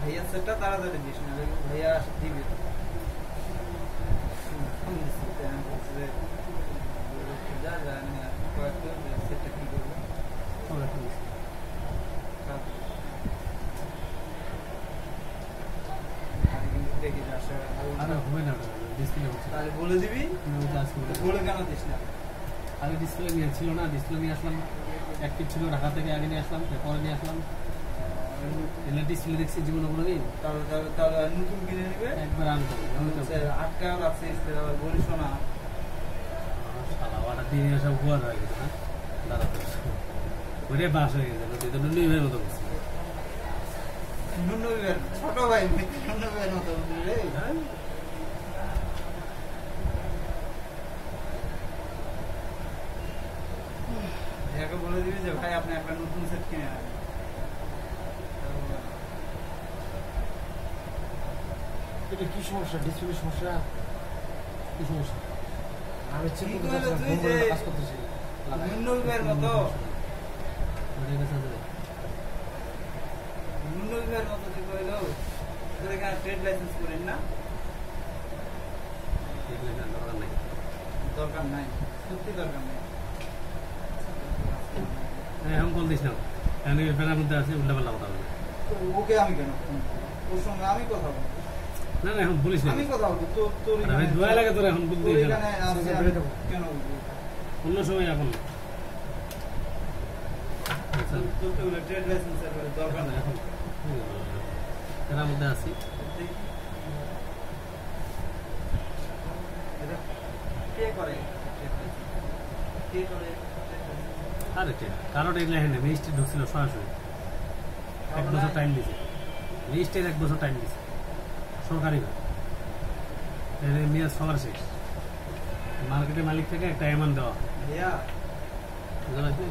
ভাইয়া সেটটা তাড়াতাড়ি দিস না, ভাইয়া দিবি যা যা কয়েকটা সেটটা কি করবো দেখি তাহলে বলে দিবি, বলে কেন দিস না? আগে ডিসপ্লে নিয়ে ছিল না, ডিসপ্লে নিয়ে আসলাম, অ্যাক্টিভ ছিল ঢাকা থেকে, আগে নিয়ে আসলাম, পরে নিয়ে আসলাম। ডিসপ্লে দেখছি জীবনে কোনোদিন, তাহলে নতুন কিনে নিবে একবার আনবো। আটকা রাখছিস, বলিস না শালা দিনে সব উপহার হয়ে গেছে না দাদা, ওরে বাস হয়ে গেছে নুনবির মতো বলছি। ছোট ভাই নুনবির মতো রে। ভাইয়াকে বলে দিবি যে ভাই আপনি একটা নতুন সেট কিনে আনেন। এটা কি সমস্যা? ডিসপ্লে সমস্যা? কি সমস্যা? আমি চেক তুই করতেছি, যে কাজ করতেছি। নুনবির মতো ওরে গেছে নুনবির মতো তুই কইলো তোর এখানে ট্রেড লাইসেন্স করেন না? দরকার নাই, দরকার নাই, সত্যি দরকার নাই। এখন কল দিস না, এখন ফেরার মধ্যে আছে, উল্টা পাল্টা কথা বলবে। ওকে আমি কেন ওর সঙ্গে আমি কথা বলবো? না না এখন বলিস না, আমি কথা বলবো তোর দোয়া লাগে তোর এখন বলতে এখানে আছে, আমি কেন বলবো? অন্য সময় এখন তোর তো ট্রেড লাইসেন্সের দরকার নাই। এখন ফেরার মধ্যে আছি। কে করে কে করে? আরে কারোর এগুলো হ্যাঁ মিনিস্ট্রি ঢুকছিল সরাসরি, 1 বছর টাইম দিয়েছে, মিনিস্ট্রির 1 বছর টাইম দিয়েছে সরকারি মেয়াদ সবার শেষ। মার্কেটের মালিক থেকে একটা অ্যামাউন্ট দেওয়া ভাইয়া বুঝতে পারছেন?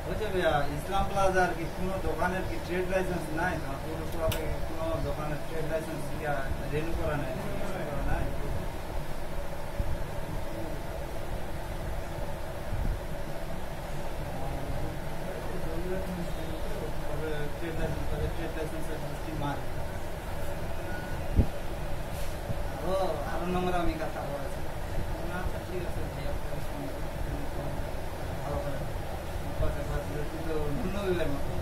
বলছে ভাইয়া ইসলাম প্লাজার কি কোনো দোকানের কি ট্রেড লাইসেন্স নাই? পৌরসভা কোনো দোকানের ট্রেড লাইসেন্স কি রেনু করা নাই? আরো নম্বর আমি কথা বলেছি। আচ্ছা ঠিক আছে ভাইয়া, ভালো করে কিন্তু নুনবির মতো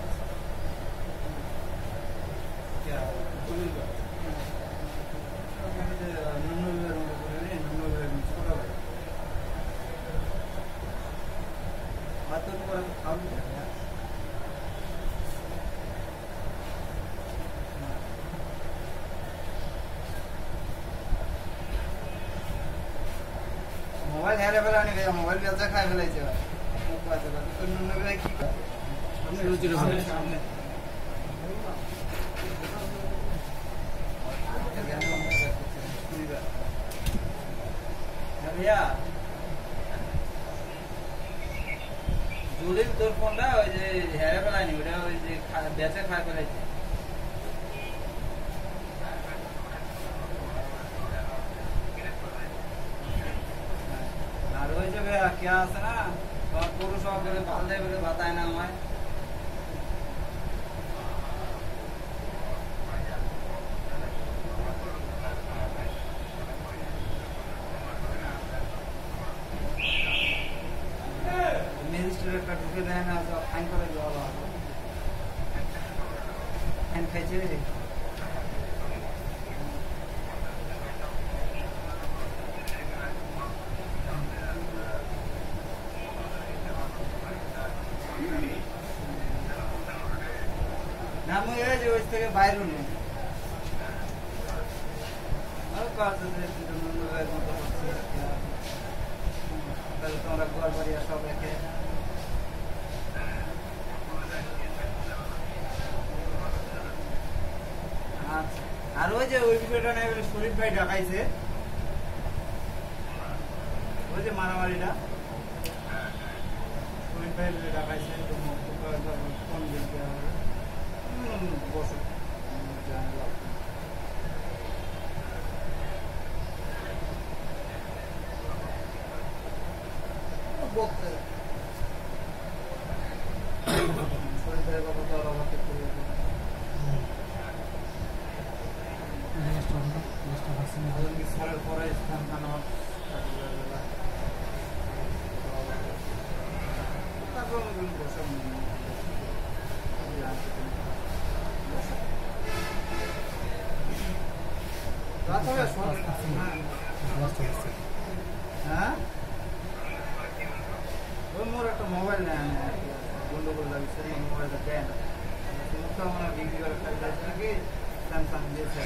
নুনবির মতো করে নুনবির ছোট ভাই তোর পরে খাওয়াবি মোবাইল হেরে ফেলানি ভাইয়া, মোবাইল বেচা খাই ফেলাইছে কি ভাইয়া জলিল তোর ফোনটা ওই যে হেরে ফেলানি, ওটা ওই যে বেচে খাই ফেলাইছে। আর ওই যে ভাইয়া কে আছে না পৌরসভা করে ভাল দেয় বলে বাতায় না আমায়। ম্যাজিস্ট্রেটটা ঢুকে দেয় না, ফাইন করে দেওয়া ফাইন খাইছে। না আমি যে ওই থেকে বাইরে নেই তোমরা ঘর বাড়িয়া সব একে। আচ্ছা আর ওই যে ওই বিষয়টা নেই শরীফ ভাই ঢাকাইছে, ওই যে মারামারিটা শরীফ ভাই ঢাকাইছে কোন দিন বসে বলতে মাঠের কথা তো আর আমাকে সালের পরে স্থান খানার তারপর বসে হ্যাঁ ওই মোর একটা মোবাইল নেয় গন্ডগোল লাগছে মোবাইলটা দেয় না মুখটা আমার বিক্রি করে ফেলতে নাকি স্যামসাং দিয়েছে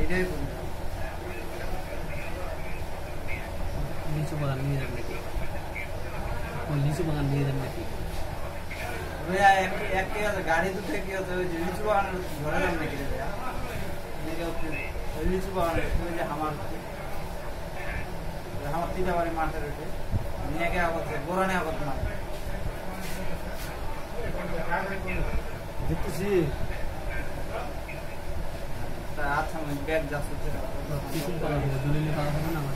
এইটাই বলি লিচু বাগান নিয়ে যান নাকি ওই লিচু বাগান নিয়ে যান নাকি भैया एक की गाड़ी तो थे कि तो लिचू बागान घरे जाम नाকি रे भैया नेके ओই লিচু বাগান ওই যে আমার তিনটা বাড়ি মাঠের ওঠে নেকে আবতে গোরানে আবত না দেখতেছি তা আচ্ছা আমি ব্যাগ যাচ্ছে কিছু পাওয়া যাবে দলিলে পাওয়া যাবে না আমার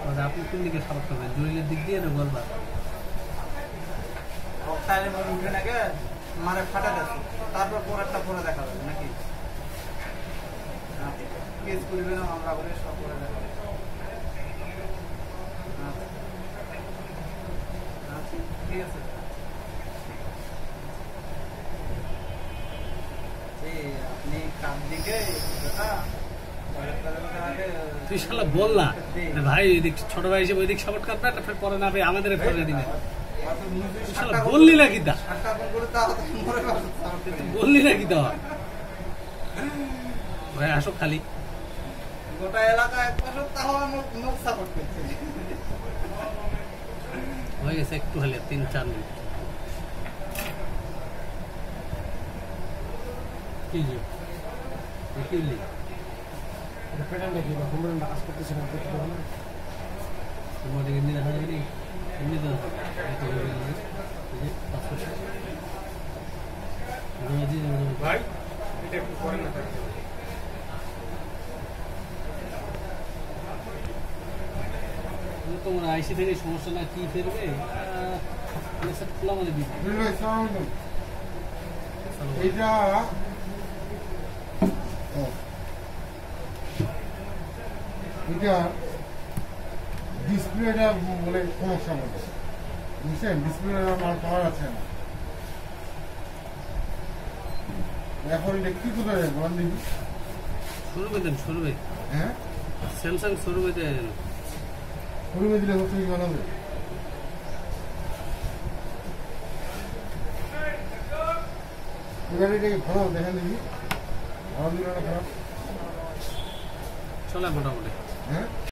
ওরা আপনি কোন দিকে সাপোর্ট করবেন দলিলের দিক দিয়ে না বলবা তাহলে মনে উঠে নাকি মারে ফাটা যাচ্ছে তারপর পরেরটা পরে দেখা যাবে নাকি কেস করবে না আমরা করে সব করে দেখা যাবে ঠিক আছে আপনি কার দিকে তুই শালা বল না ভাই এদিক ছোট ভাই হিসেবে ওইদিক সাপোর্ট করবে না ফের পরে না ভাই আমাদের ফেলে দিবে শালা বললি না কি দা বললি না কি দা ভাই আসো খালি গোটা এলাকা এক পাশে তাও আমার মুখ সাপোর্ট করছে হয়ে গেছে একটু হলে 3-4 মিনিট কি যে কি লি প্যাটার্নটা কি বা কোমরটা কাজ করতেছে না দেখতে পাবো না তোমার দিকে নিয়ে দেখা যাবে এমনি তো এত হয়ে গেল এই যে 500 ভাই এটা একটু পরে না তোমার আইসি থেকে সমস্যা না কি ফেরবে খোলা মানে দিবে এটা এটা ডিসপ্লেটা বলে সমস্যা বলছে বুঝছেন ডিসপ্লেটা মাল পাওয়া যাচ্ছে না এখন এটা কি করে বলেন দেখি শুরু করে দেন শুরু হ্যাঁ স্যামসাং শুরু করে দেন শুরু করে দিলে হচ্ছে কি বানাবে গাড়িটা কি ভালো দেখেন দেখি ভালো দিল না খারাপ চলে মোটামুটি হ্যাঁ